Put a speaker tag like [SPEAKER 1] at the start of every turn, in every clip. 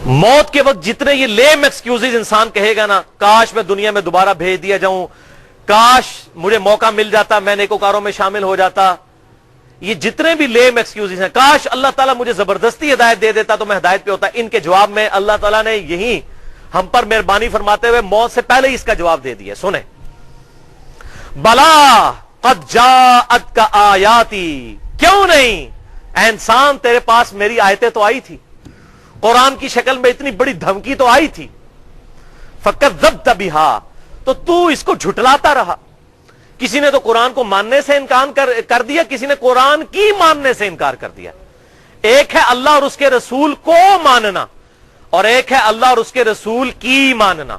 [SPEAKER 1] موت کے وقت جتنے یہ لیم ایکسکیوزز انسان کہے گا نا، کاش میں دنیا میں دوبارہ بھیج دیا جاؤں، کاش مجھے موقع مل جاتا، میں نیکوکاروں میں شامل ہو جاتا، یہ جتنے بھی لیم ایکسکیوزز ہیں، کاش اللہ تعالیٰ مجھے زبردستی ہدایت دے دیتا تو میں ہدایت پہ ہوتا، ان کے جواب میں اللہ تعالیٰ نے یہی ہم پر مہربانی فرماتے ہوئے موت سے پہلے ہی اس کا جواب دے دیا. سنیں، بلا قد جاءتک آیاتی، کیوں نہیں اے انسان تیرے پاس میری آیتیں تو آئی تھی، قرآن کی شکل میں اتنی بڑی دھمکی تو آئی تھی، فکذبت بہا، تو اس کو جھٹلاتا رہا. کسی نے تو قرآن کو ماننے سے انکار کر دیا، کسی نے قرآن کی ماننے سے انکار کر دیا. ایک ہے اللہ اور اس کے رسول کو ماننا، اور ایک ہے اللہ اور اس کے رسول کی ماننا.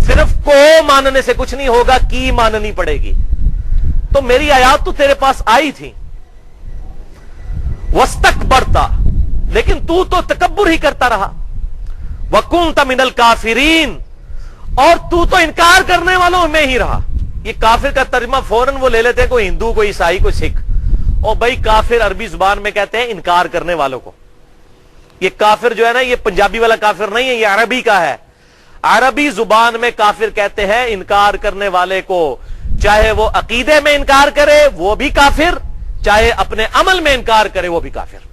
[SPEAKER 1] صرف کو ماننے سے کچھ نہیں ہوگا، کی ماننی پڑے گی. تو میری آیات تو تیرے پاس آئی تھی، واستکبرتا، لیکن تو تکبر ہی کرتا رہا، وکنت من الکافرین، اور تو انکار کرنے والوں میں ہی رہا. یہ کافر کا ترجمہ فوراً وہ لے لیتے ہیں، کوئی ہندو، کوئی عیسائی، کوئی سکھ. اور بھائی کافر عربی زبان میں کہتے ہیں انکار کرنے والوں کو. یہ کافر جو ہے نا، یہ پنجابی والا کافر نہیں ہے، یہ عربی کا ہے. عربی زبان میں کافر کہتے ہیں انکار کرنے والے کو، چاہے وہ عقیدے میں انکار کرے وہ بھی کافر، چاہے اپنے عمل میں انکار کرے وہ بھی کافر.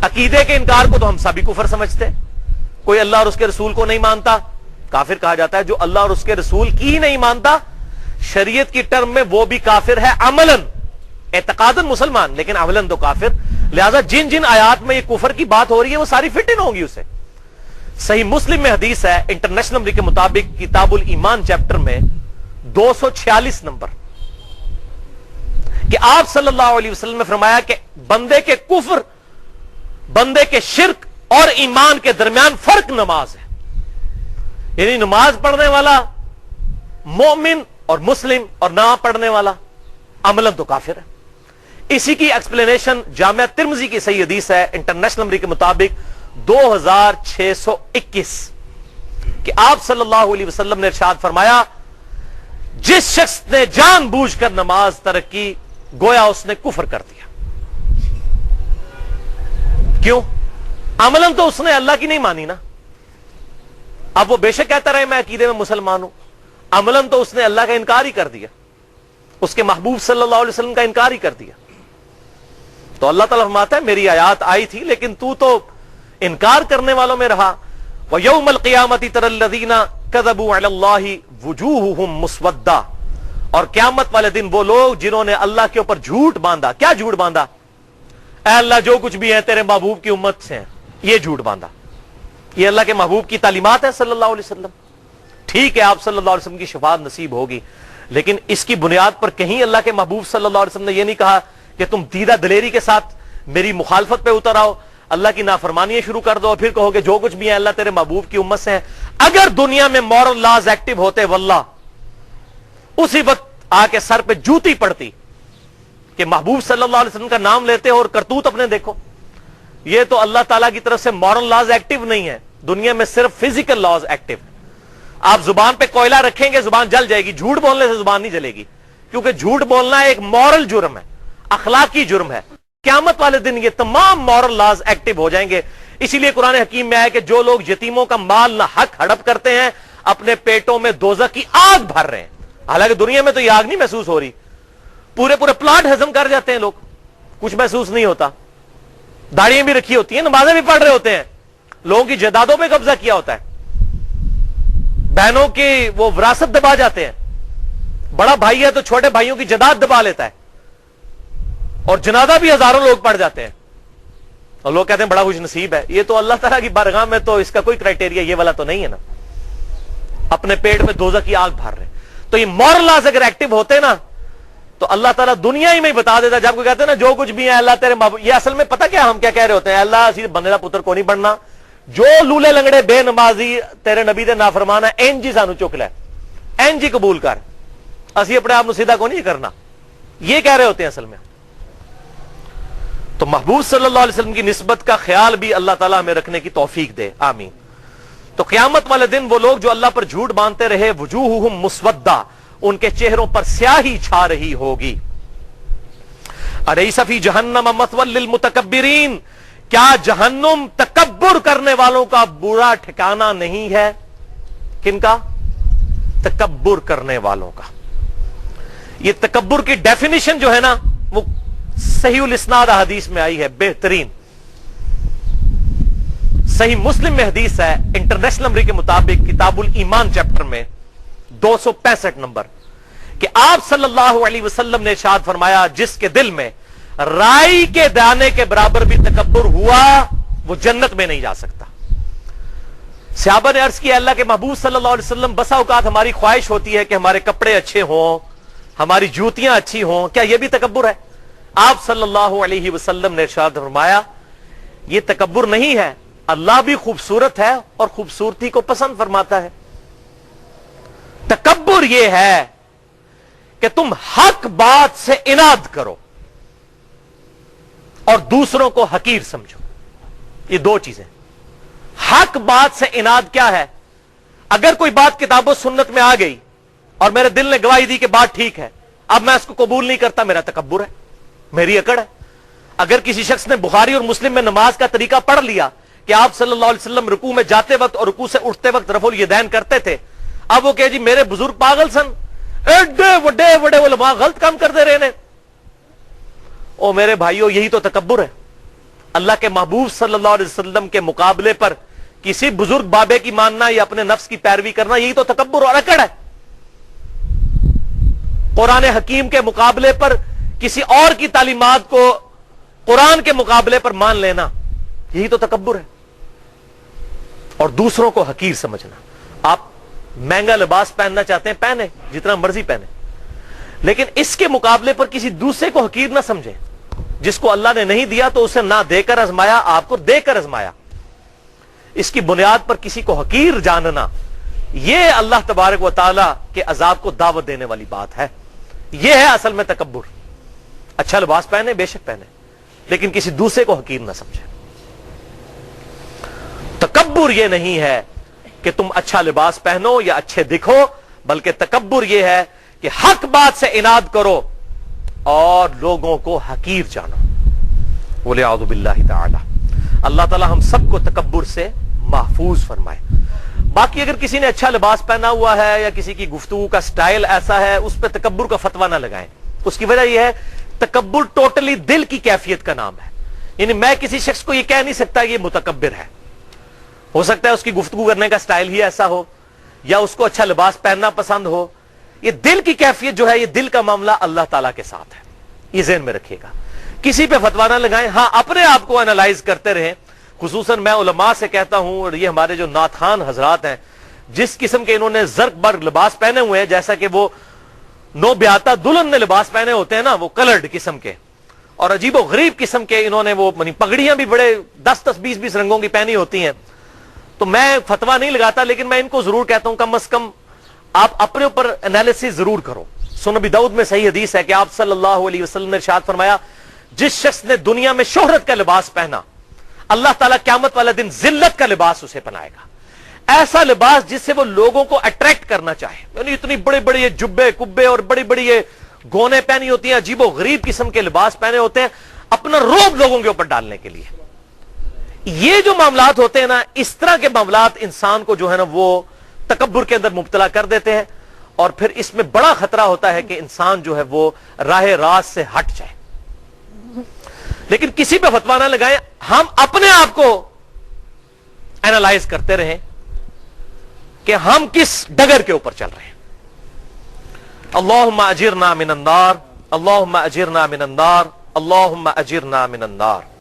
[SPEAKER 1] عقیدے کے انکار کو تو ہم سبھی کفر سمجھتے ہیں. کوئی اللہ اور اس کے رسول کو نہیں مانتا، کافر کہا جاتا ہے. جو اللہ اور اس کے رسول کی ہی نہیں مانتا، شریعت کی ٹرم میں وہ بھی کافر ہے عملاً. اعتقاداً مسلمان لیکن عملاً تو کافر. لہذا جن جن آیات میں یہ کفر کی بات ہو رہی ہے وہ ساری فٹ ان ہوگی اسے. صحیح مسلم میں حدیث ہے انٹرنیشنل نمبر کے مطابق کتاب الایمان چیپٹر میں 246 نمبر، کہ آپ صلی اللہ علیہ وسلم نے فرمایا کہ بندے کے کفر، بندے کے شرک اور ایمان کے درمیان فرق نماز ہے. یعنی نماز پڑھنے والا مومن اور مسلم، اور نہ پڑھنے والا عملاً تو کافر ہے. اسی کی ایکسپلینیشن جامعہ ترمذی کی صحیح حدیث ہے انٹرنیشنل نمبر کے مطابق 2621، کہ آپ صلی اللہ علیہ وسلم نے ارشاد فرمایا جس شخص نے جان بوجھ کر نماز ترک کی گویا اس نے کفر کر دیا. کیوں؟ عملاً تو اس نے اللہ کی نہیں مانی نا. اب وہ بے شک کہتا رہے میں عقیدے میں مسلمان ہوں، عملاً تو اس نے اللہ کا انکار ہی کر دیا، اس کے محبوب صلی اللہ علیہ وسلم کا انکار ہی کر دیا. تو اللہ تعالیٰ فرماتا ہے میری آیات آئی تھی لیکن تو انکار کرنے والوں میں رہا. وَيَوْمَ الْقِيَامَةِ تَرَى الَّذِينَ كَذَبُوا عَلَى اللَّهِ وُجُوهُهُمْ مُسْوَدَّةٌ، اور قیامت والے دن وہ لوگ جنہوں نے اللہ کے اوپر جھوٹ باندھا. کیا جھوٹ باندھا؟ اے اللہ جو کچھ بھی ہے تیرے محبوب کی امت سے ہیں، یہ جھوٹ باندھا. یہ اللہ کے محبوب کی تعلیمات ہے صلی اللہ علیہ وسلم. ٹھیک ہے آپ صلی اللہ علیہ وسلم کی شفاعت نصیب ہوگی، لیکن اس کی بنیاد پر کہیں اللہ کے محبوب صلی اللہ علیہ وسلم نے یہ نہیں کہا کہ تم دیدہ دلیری کے ساتھ میری مخالفت پہ اتر آؤ، اللہ کی نافرمانیاں شروع کر دو اور پھر کہو کہ جو کچھ بھی ہے اللہ تیرے محبوب کی امت سے ہیں. اگر دنیا میں مورل لاز ایکٹیو ہوتے واللہ اسی وقت آ کے سر پہ جوتی پڑتی کہ محبوب صلی اللہ علیہ وسلم کا نام لیتے ہو اور کرتوت اپنے دیکھو. یہ تو اللہ تعالیٰ کی طرف سے مورل لاز ایکٹیو نہیں ہے، دنیا میں صرف فزیکل لاز ایکٹیو ہے. آپ زبان پہ کوئلہ رکھیں گے زبان جل جائے گی، جھوٹ بولنے سے زبان نہیں جلے گی، کیونکہ جھوٹ بولنا ایک مورل جرم ہے، اخلاقی جرم ہے. قیامت والے دن یہ تمام مورل لاز ایکٹیو ہو جائیں گے. اسی لیے قرآن حکیم میں ہے کہ جو لوگ یتیموں کا مال نہ حق ہڑپ کرتے ہیں اپنے پیٹوں میں دوزخ کی آگ بھر رہے ہیں. حالانکہ دنیا میں تو یہ آگ نہیں محسوس ہو رہی، پورے پلاٹ ہضم کر جاتے ہیں لوگ، کچھ محسوس نہیں ہوتا. داڑیاں بھی رکھی ہوتی ہیں، نمازیں بھی پڑھ رہے ہوتے ہیں، لوگوں کی جائیدادوں پہ قبضہ کیا ہوتا ہے، بہنوں کی وہ وراثت دبا جاتے ہیں. بڑا بھائی ہے تو چھوٹے بھائیوں کی جائیداد دبا لیتا ہے، اور جنازہ بھی ہزاروں لوگ پڑھ جاتے ہیں اور لوگ کہتے ہیں بڑا خوش نصیب ہے. یہ تو اللہ تعالیٰ کی بارگاہ میں تو اس کا کوئی کرائٹیریا یہ والا تو نہیں ہے نا. اپنے پیٹ میں دوزخ کی آگ بھر رہے. تو یہ مورل لاز اگر ایکٹیو ہوتے نا تو اللہ تعالیٰ دنیا ہی میں بتا دیتا. جب کوئی کہتے ہیں نا جو کچھ بھی ہے اللہ تیرے محبوب، یہ اصل میں پتہ کیا ہم کیا کہہ رہے ہوتے ہیں؟ اللہ اسی بندے دا پتر کو نہیں بننا، جو لولے لنگڑے بے نمازی تیرے نبی دے نافرمان ہے این جی سانو چک لے، این جی قبول کر، اسی اپنے آپ سیدھا کو نہیں کرنا، یہ کہہ رہے ہوتے ہیں اصل میں. تو محبوب صلی اللہ علیہ وسلم کی نسبت کا خیال بھی اللہ تعالیٰ ہمیں رکھنے کی توفیق دے، آمین. تو قیامت والے دن وہ لوگ جو اللہ پر جھوٹ باندھتے رہے وجوہہم مسودہ، ان کے چہروں پر سیاہی چھا رہی ہوگی. الیس فی جہنم مثوی للمتکبرین، کیا جہنم تکبر کرنے والوں کا برا ٹھکانہ نہیں ہے؟ کن کا؟ تکبر کرنے والوں کا۔ یہ تکبر کی ڈیفینیشن جو ہے نا وہ صحیح الاسناد حدیث میں آئی ہے، بہترین صحیح مسلم میں حدیث ہے، انٹرنیشنل نمبر کے مطابق کتاب الایمان چیپٹر میں 265 نمبر، کہ آپ صلی اللہ علیہ وسلم نے ارشاد فرمایا جس کے دل میں رائی کے دانے کے برابر بھی تکبر ہوا وہ جنت میں نہیں جا سکتا۔ صحابہ نے عرض کیا اللہ کے محبوب صلی اللہ علیہ وسلم بسا اوقات ہماری خواہش ہوتی ہے کہ ہمارے کپڑے اچھے ہوں، ہماری جوتیاں اچھی ہوں، کیا یہ بھی تکبر ہے؟ آپ صلی اللہ علیہ وسلم نے ارشاد فرمایا یہ تکبر نہیں ہے، اللہ بھی خوبصورت ہے اور خوبصورتی کو پسند فرماتا ہے۔ تکبر یہ ہے کہ تم حق بات سے اناد کرو اور دوسروں کو حقیر سمجھو۔ یہ دو چیزیں۔ حق بات سے اناد کیا ہے؟ اگر کوئی بات کتاب و سنت میں آ گئی اور میرے دل نے گواہی دی کہ بات ٹھیک ہے، اب میں اس کو قبول نہیں کرتا، میرا تکبر ہے، میری اکڑ ہے۔ اگر کسی شخص نے بخاری اور مسلم میں نماز کا طریقہ پڑھ لیا کہ آپ صلی اللہ علیہ وسلم رکوع میں جاتے وقت اور رکوع سے اٹھتے وقت رفع الیدین کرتے تھے، اب وہ کہ جی میرے بزرگ پاگل سن، ایڈے وڈے وڈے علماء غلط کام کر دے رہے ہیں۔ او میرے بھائیو، یہی تو تکبر ہے۔ اللہ کے محبوب صلی اللہ علیہ وسلم کے مقابلے پر کسی بزرگ بابے کی ماننا یا اپنے نفس کی پیروی کرنا، یہی تو تکبر اور اکڑ ہے۔ قرآن حکیم کے مقابلے پر کسی اور کی تعلیمات کو قرآن کے مقابلے پر مان لینا، یہی تو تکبر ہے۔ اور دوسروں کو حقیر سمجھنا۔ آپ مہنگا لباس پہننا چاہتے ہیں پہنے، جتنا مرضی پہنے، لیکن اس کے مقابلے پر کسی دوسرے کو حقیر نہ سمجھیں۔ جس کو اللہ نے نہیں دیا تو اسے نہ دے کر آزمایا، آپ کو دے کر آزمایا۔ اس کی بنیاد پر کسی کو حقیر جاننا، یہ اللہ تبارک و تعالی کے عذاب کو دعوت دینے والی بات ہے۔ یہ ہے اصل میں تکبر۔ اچھا لباس پہنے، بے شک پہنے، لیکن کسی دوسرے کو حقیر نہ سمجھے۔ تکبر یہ نہیں ہے کہ تم اچھا لباس پہنو یا اچھے دکھو، بلکہ تکبر یہ ہے کہ حق بات سے اناد کرو اور لوگوں کو حقیر جانو۔ وَلِعَوْذُ بِاللَّهِ تعالی۔ اللہ تعالی ہم سب کو تکبر سے محفوظ فرمائے۔ باقی اگر کسی نے اچھا لباس پہنا ہوا ہے یا کسی کی گفتگو کا سٹائل ایسا ہے، اس پہ تکبر کا فتویٰ نہ لگائیں۔ اس کی وجہ یہ ہے تکبر ٹوٹلی دل کی کیفیت کا نام ہے۔ یعنی میں کسی شخص کو یہ کہہ نہیں سکتا یہ متکبر ہے۔ ہو سکتا ہے اس کی گفتگو کرنے کا سٹائل ہی ایسا ہو، یا اس کو اچھا لباس پہننا پسند ہو۔ یہ دل کی کیفیت جو ہے، یہ دل کا معاملہ اللہ تعالیٰ کے ساتھ ہے، یہ ذہن میں رکھیے گا۔ کسی پہ فتویٰ نہ لگائیں، ہاں اپنے آپ کو انالائز کرتے رہیں۔ خصوصاً میں علماء سے کہتا ہوں، اور یہ ہمارے جو ناتھان حضرات ہیں، جس قسم کے انہوں نے زرق برق لباس پہنے ہوئے ہیں، جیسا کہ وہ نو بیاتا دلہن نے لباس پہنے ہوتے ہیں نا، وہ کلرڈ قسم کے اور عجیب و غریب قسم کے، انہوں نے وہ پگڑیاں بھی بڑے 10 20 رنگوں کی پہنی ہوتی ہیں۔ تو میں فتویٰ نہیں لگاتا، لیکن میں ان کو ضرور کہتا ہوں کم از کم آپ اپنے اوپر انالیسس ضرور کرو۔ سنن ابی داؤد میں صحیح حدیث ہے کہ آپ صلی اللہ علیہ وسلم نے ارشاد فرمایا جس شخص نے دنیا میں شہرت کا لباس پہنا، اللہ تعالیٰ قیامت والا دن ذلت کا لباس اسے پہنائے گا۔ ایسا لباس جس سے وہ لوگوں کو اٹریکٹ کرنا چاہے، یعنی اتنی بڑے بڑے یہ جبے کبے اور بڑی بڑی یہ گونے پہنی ہوتی ہیں، عجیب و غریب قسم کے لباس پہنے ہوتے ہیں، اپنا روب لوگوں کے اوپر ڈالنے کے لیے۔ یہ جو معاملات ہوتے ہیں نا، اس طرح کے معاملات انسان کو جو ہے نا وہ تکبر کے اندر مبتلا کر دیتے ہیں، اور پھر اس میں بڑا خطرہ ہوتا ہے کہ انسان جو ہے وہ راہ راست سے ہٹ جائے۔ لیکن کسی پہ فتویٰ نہ لگائیں، ہم اپنے آپ کو اینالائز کرتے رہیں کہ ہم کس ڈگر کے اوپر چل رہے ہیں۔ اللہم اجرنا من النار، اللہم اجرنا من النار، اللہم اجرنا من النار۔